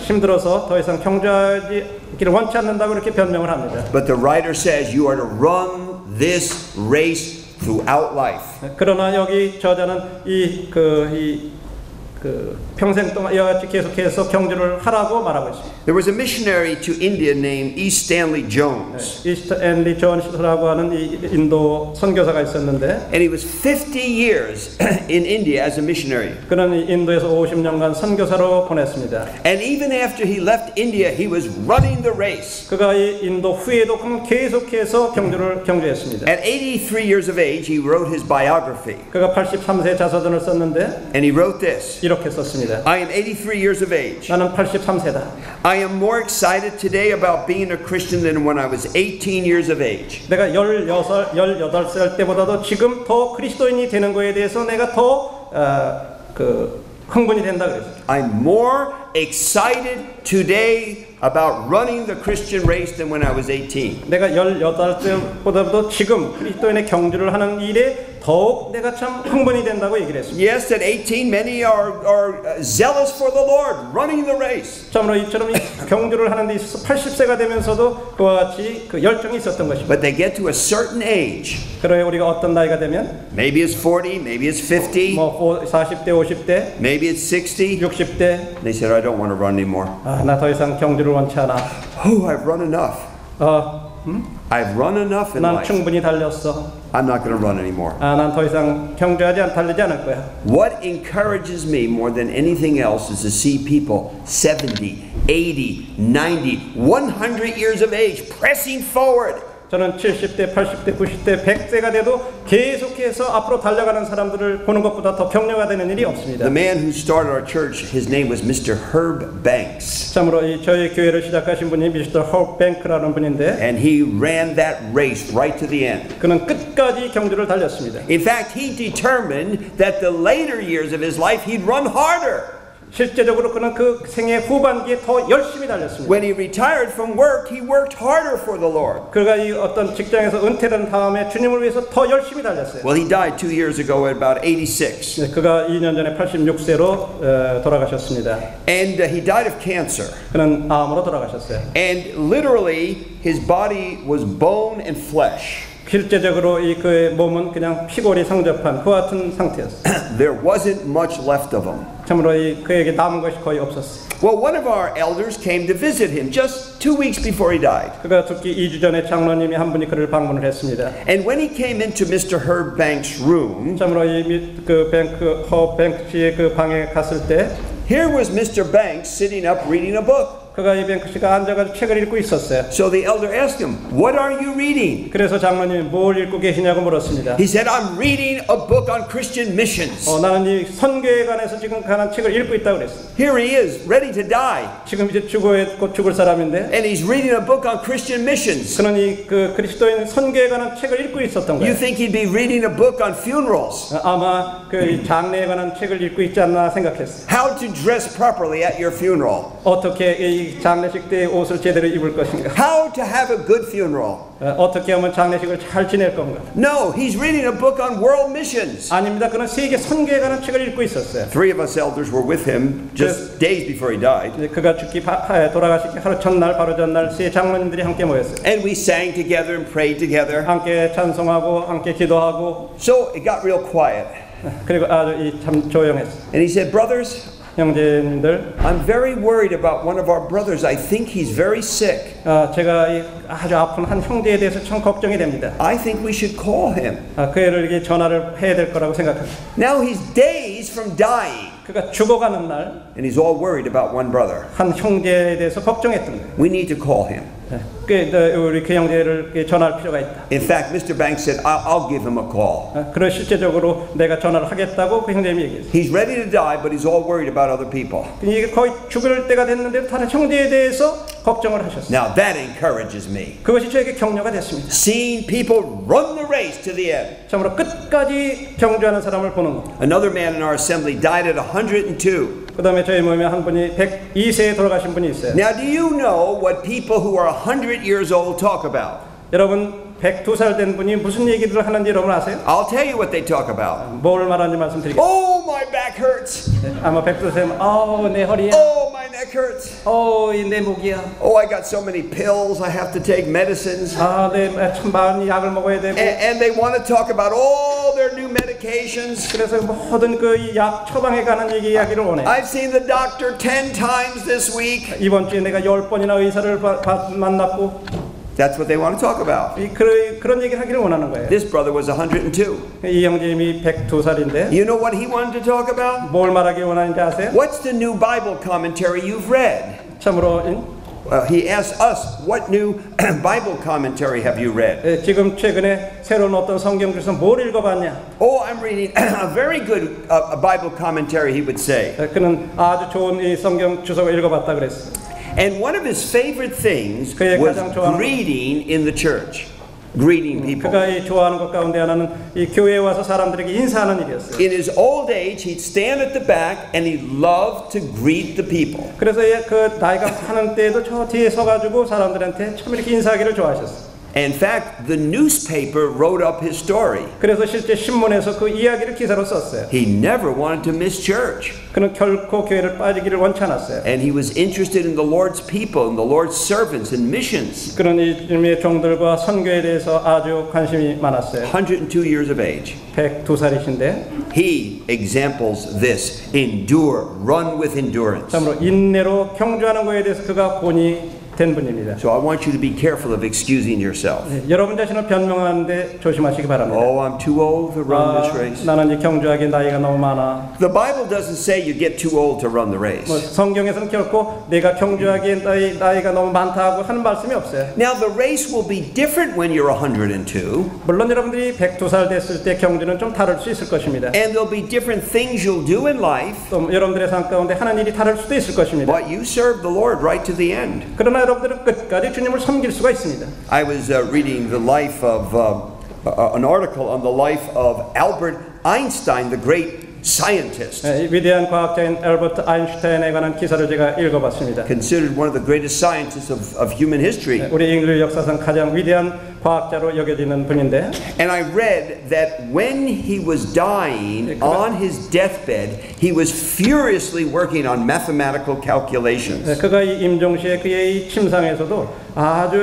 힘들어서 더 이상 경주하기를 원치 않는다고 이렇게 변명을 합니다. But the writer says you are to run this race throughout life. 그러나 여기 저자는 평생 동안 이와 같이 계속해서 경주를 하라고 말하고 있습니다. There was a missionary to India named E. Stanley Jones. 이스트 앤리 존스라고 하는 이 인도 선교사가 있었는데, And he was 50 years in India as a missionary. 그는 인도에서 50년간 선교사로 보냈습니다. And even after he left India, he was running the race. 그가 이 인도 후에도 계속해서 경주했습니다. At 83 years of age, he wrote his biography. 그가 83세 자서전을 썼는데 And he wrote this. 이렇게 썼습니다. I am 83 years of age. 나는 83세다. I am more excited today about being a Christian than when I was 18 years of age. 내가 18살 때보다도 지금 더 그리스도인이 되는 거에 대해서 내가 더 흥분이 된다 그랬어요. I'm more excited today about running the Christian race than when I was 18. 내가 18세보다도 지금 그리스도인의 경주를 하는 일에 더욱 내가 참 흥분이 된다고 얘기를 했습니다. Yes, at 18, many are zealous for the Lord, running the race. 참으로 이처럼 경주를 하는 데 있어서 80세가 되면서도 그와 같이 그 열정이 있었던 것입니다. But they get to a certain age. 그러나 우리가 어떤 나이가 되면 Maybe it's 40, maybe it's 50, 뭐 40대, 50대, maybe it's 60. 60대. They said, I don't want to run anymore. 나 더 이상 경주를 원치 않아. Oh, I've run enough. I've run enough in 난 life. 충분히 달렸어. I'm not going to run anymore. 난 더 이상 달리지 않을 거야. What encourages me more than anything else is to see people 70, 80, 90, 100 years of age pressing forward. 저는 70대, 80대, 90대, 100세가 돼도 계속해서 앞으로 달려가는 사람들을 보는 것보다 더 격려가 되는 일이 없습니다. The man who started our church, his name was Mr. Herb Banks. 참으로 저희 교회를 시작하신 분이 미스터 허브 뱅크라는 분인데, And he ran that race right to the end. 그는 끝까지 경주를 달렸습니다. In fact, he determined that the later years of his life he'd run harder. 실제적으로 그는 그 생애 후반기에 더 열심히 달렸습니다. When he retired from work, he worked harder for the Lord. 그가 이 어떤 직장에서 은퇴된 다음에 주님을 위해서 더 열심히 달렸어요. Well, he died 2 years ago at about 86. 그가 2년 전에 86세로 돌아가셨습니다. And he died of cancer. 그는 암으로 돌아가셨어요. And literally, his body was bone and flesh. 실제적으로 이 그의 몸은 그냥 피골이 상접한 그 같은 상태였어요. There wasn't much left of him. 참으로 그에게 남은 것이 거의 없었어요. Well, one of our elders came to visit him just 2 weeks before he died. 그가 죽기 2주 전에 장로님이 한 분이 그를 방문을 했습니다. And when he came into Mr. Herb Banks' room, 참으로 허브 뱅크 씨의 그 방에 갔을 때, here was Mr. Banks sitting up reading a book. 그가 이 뱅크시가 앉아가지고 책을 읽고 있었어요. So the elder asked him, "What are you reading?" 그래서 장로님이 뭘 읽고 계시냐고 물었습니다. He said, "I'm reading a book on Christian missions." 나는 이 선교에 관해서 지금 관한 책을 읽고 있다고 그랬어요. Here he is, ready to die. 지금 이제 곧 죽을 사람인데. And he's reading a book on Christian missions. 그는 이 그리스도인 선교에 관한 책을 읽고 있었던 거예요. You think he'd be reading a book on funerals? 아마 그 장례에 관한 책을 읽고 있지 않나 생각했어요. How to dress properly at your funeral? 어떻게 이 장례식 때 옷을 제대로 입을 것인가? How to have a good funeral? 어떻게 하면 장례식을 잘 지낼 건가? No, he's reading a book on world missions. 아닙니다. 그는 세계 선교에 관한 책을 읽고 있었어요. Three of us elders were with him just days before he died. 그가 돌아가시기 하루 전날 바로 전날 세 장로님들이 함께 모였어요. And we sang together and prayed together. 함께 찬송하고 함께 기도하고. So it got real quiet. 그리고 아주 참 조용했어요. And he said, "Brothers, 형제님들, I'm very worried about one of our brothers. I think he's very sick. 제가 아주 아픈 한 형제에 대해서 참 걱정이 됩니다. I think we should call him." 그 애를 전화를 해야 될 거라고 생각합니다. Now he's days from dying. 그가 죽어가는 날, And he's all worried about one brother. 한 형제에 대해서 걱정했던 거예요. We need to call him. 우리 그 형제를 전화할 필요가 있다. In fact, Mr. Banks said, I'll give him a call. 그래 실제적으로 내가 전화를 하겠다고 그 형제님이 얘기했어요. He's ready to die, but he's all worried about other people. 이게 거의 죽을 때가 됐는데 다른 형제에 대해서 걱정을 하셨어요. Now that encourages me. 그것이 저에게 격려가 됐습니다. Seeing people run the race to the end. 참으로 끝까지 경주하는 사람을 보는 것. Another man in our assembly died at 102. 그 다음에 저희 모임에 한 분이 102세에 돌아가신 분이 있어요. Now do you know what people who are 100 years old talk about? 여러분 102살 된 분이 무슨 얘기를 하는지 여러분 아세요? I'll tell you what they talk about. 뭘 말하는지 말씀드리겠습니다. Oh, my back hurts. 아마 102세면 내 허리야. Oh, my neck hurts. 내 목이야. Oh, I got so many pills. I have to take medicines. 참 많이 약을 먹어야 되고. And they want to talk about all their new medications. 그래서 모든 그 약 처방에 관한 이야기를 원해. I've seen the doctor 10 times this week. 이번 주에 내가 10번이나 의사를 만났고. That's what they want to talk about. 그런 얘기를 하기를 원하는 거예요. This brother was 102. 이 형제님이 102살인데. You know what he wanted to talk about? 뭘 말하기 원하는지 아세요? What's the new Bible commentary you've read? 참으로 He asked us, what new Bible commentary have you read? 지금 최근에 새로운 어떤 성경 중에서 뭘 읽어봤냐? Oh, I'm reading a very good Bible commentary, he would say. 그는 아주 좋은 이 성경 주석을 읽어봤다 그랬어요. And one of his favorite things was greeting in the church. Greeting people. 그가 좋아하는 것 가운데 하나는 이 교회에 와서 사람들에게 인사하는 일이었어요. In his old age, he'd stand at the back and he loved to greet the people. 그래서 그 나이가 많은 때에도 저 뒤에 서가지고 사람들한테 참 이렇게 인사하기를 좋아하셨어요. In fact, the newspaper wrote up his story. 그래서 실제 신문에서 그 이야기를 기사로 썼어요. He never wanted to miss church. 그는 결코 교회를 빠지기를 원치 않았어요. And he was interested in the Lord's people and the Lord's servants and missions. 그런 이름의 종들과 선교에 대해서 아주 관심이 많았어요. 102 years of age. 102살이신데 He examples this. Endure, run with endurance. 참으로 인내로 경주하는 것에 대해서 그가 본이 된 분입니다. So I want you to be careful of excusing yourself. 여러분 자신을 변명하는데 조심하시기 바랍니다. Oh, I'm too old to run this race. 나는 이제 경주하기에 나이가 너무 많아. The Bible doesn't say you get too old to run the race. 성경에서는 결코 내가 경주하기에 나이가 너무 많다고 하는 말씀이 없어요. Now the race will be different when you're 102. 물론 여러분들이 102살 됐을 때 경주는 좀 다를 수 있을 것입니다. And there'll be different things you'll do in life. 또 여러분들의 삶 가운데 하는 일이 다를 수도 있을 것입니다. But you serve the Lord right to the end. 그러나 여러분들은 끝까지 주님을 섬길 수가 있습니다. I was reading the life of an article on the life of Albert Einstein, the great scientist. 위대한 과학자인 알버트 아인슈타인에 관한 기사를 제가 읽어봤습니다. Considered one of the greatest scientists of human history. 우리 인류 역사상 가장 위대한 과학자로 여겨지는 분인데. And I read that when he was dying on his deathbed, he was furiously working on mathematical calculations. 그가 이 임종시에 그의 이 침상에서도 아주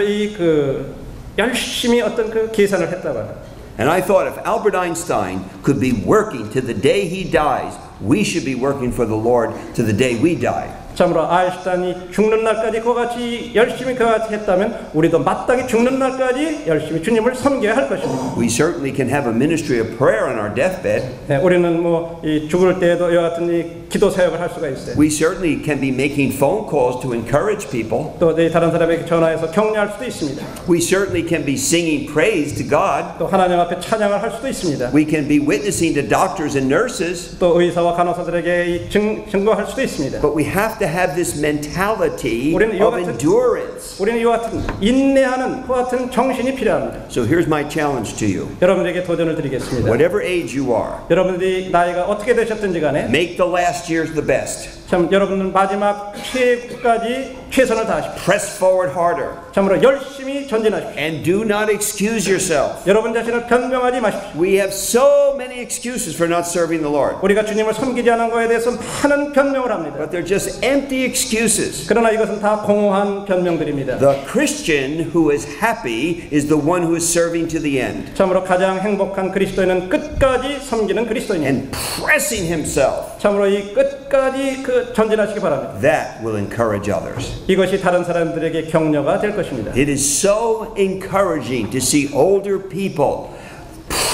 열심히 어떤 그 계산을 했다고 합니다. And I thought if Albert Einstein could be working to the day he dies, we should be working for the Lord to the day we die. 참으로 아인슈타인이 죽는 날까지 그같이 열심히 그같이 했다면 우리도 마땅히 죽는 날까지 열심히 주님을 섬겨야 할 것입니다. We certainly can have a ministry of prayer on our deathbed. 네, 우리는 이 죽을 때에도 이와 같은 이 기도 사역을 할 수가 있어요. We certainly can be making phone calls to encourage people. 또 다른 사람에게 전화해서 격려할 수도 있습니다. We certainly can be singing praise to God. 또 하나님 앞에 찬양을 할 수도 있습니다. We can be witnessing to doctors and nurses. 또 의사와 간호사들에게 증거할 수도 있습니다. But we have to have this mentality 우리는 이와 of 같은 endurance. 우리는 이와 같은 인내하는 그 같은 정신이 필요합니다. So here's my challenge to you. 여러분에게 도전을 드리겠습니다. Whatever age you are, 여러분들이 나이가 어떻게 되셨든지 간에 make the last years the best. 참 여러분은 마지막 최후까지 최선을 다하십시오. Press forward harder. 참으로 열심히 전진하십시오. And do not excuse yourself. 여러분 자신을 변명하지 마십시오. We have so many excuses for not serving the Lord. 우리가 주님을 섬기지 않은 것에 대해서 많은 변명을 합니다. But they're just empty excuses. 그러나 이것은 다 공허한 변명들입니다. The Christian who is happy is the one who is serving to the end. 참으로 가장 행복한 그리스도인은 끝까지 섬기는 그리스도인입니다. And pressing himself. 참으로 이 끝까지 전진하시기 바랍니다. That will encourage others. 이것이 다른 사람들에게 격려가 될 것입니다. It is so encouraging to see older people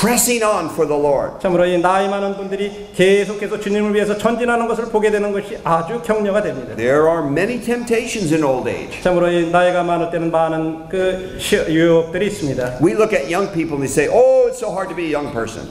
pressing on for the Lord. 참으로 이 나이 많은 분들이 계속해서 주님을 위해서 전진하는 것을 보게 되는 것이 아주 격려가 됩니다. There are many temptations in old age. 참으로 이 나이가 많을 때는 많은 유혹들이 있습니다. We look at young people and they say, "Oh, it's so hard to be a young person."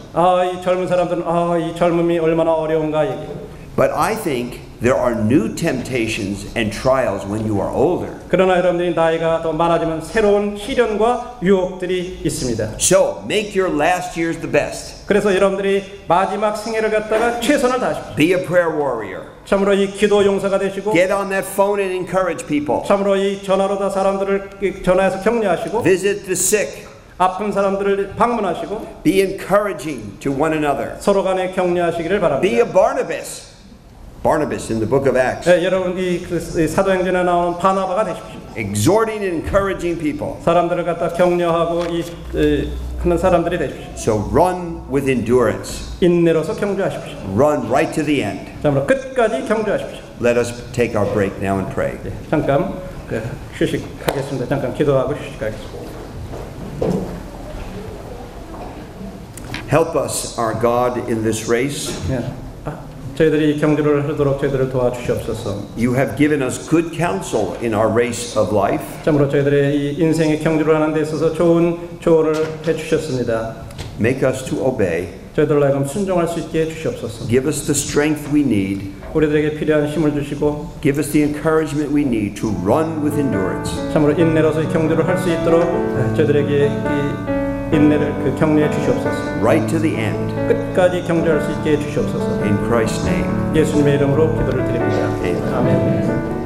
이 젊은 사람들은 이 젊음이 얼마나 어려운가 얘기해요. But I think there are new temptations and trials when you are older. 그러나 여러분들이 나이가 더 많아지면 새로운 시련과 유혹들이 있습니다. So make your last years the best. 그래서 여러분들이 마지막 생애를 갖다가 최선을 다하십시오. Be a prayer warrior. 참으로 이 기도 용사가 되시고 Get on that phone and encourage people. 참으로 이 전화로 다 사람들을 전화해서 격려하시고 Visit the sick. 아픈 사람들을 방문하시고 Be encouraging to one another. 서로 간에 격려하시기를 바랍니다. Be a Barnabas. Barnabas in the book of Acts. 네, 여러분 이 사도행전에 나오는 바나바가 되십시오. Exhorting and encouraging people. 사람들을 갖다 격려하고 하는 사람들이 되십시오. So run with endurance. 인내로서 경주하십시오. Run right to the end. 참으로 끝까지 경주하십시오. Let us take our break now and pray. 네, 잠깐 휴식하겠습니다. 잠깐 기도하고 휴식하겠습니다. Help us, our God, in this race. 네. 저희들이 경주를 하도록 저희들을 도와주시옵소서. You have given us good counsel in our race of life. 참으로 저희들의 이 인생의 경주를 하는 데 있어서 좋은 조언을 해주셨습니다. Make us to obey. 저희들로 하여금 순종할 수 있게 해주시옵소서. Give us the strength we need. 우리들에게 필요한 힘을 주시고 Give us the encouragement we need to run with endurance. 참으로 인내로서 이 경주를 할 수 있도록 저희들에게 이 인내를 격려해 주시옵소서. Right to the end. 끝까지 경주할 수 있게 해 주시옵소서. In Christ's name. 예수님의 이름으로 기도를 드립니다. Amen. 아멘.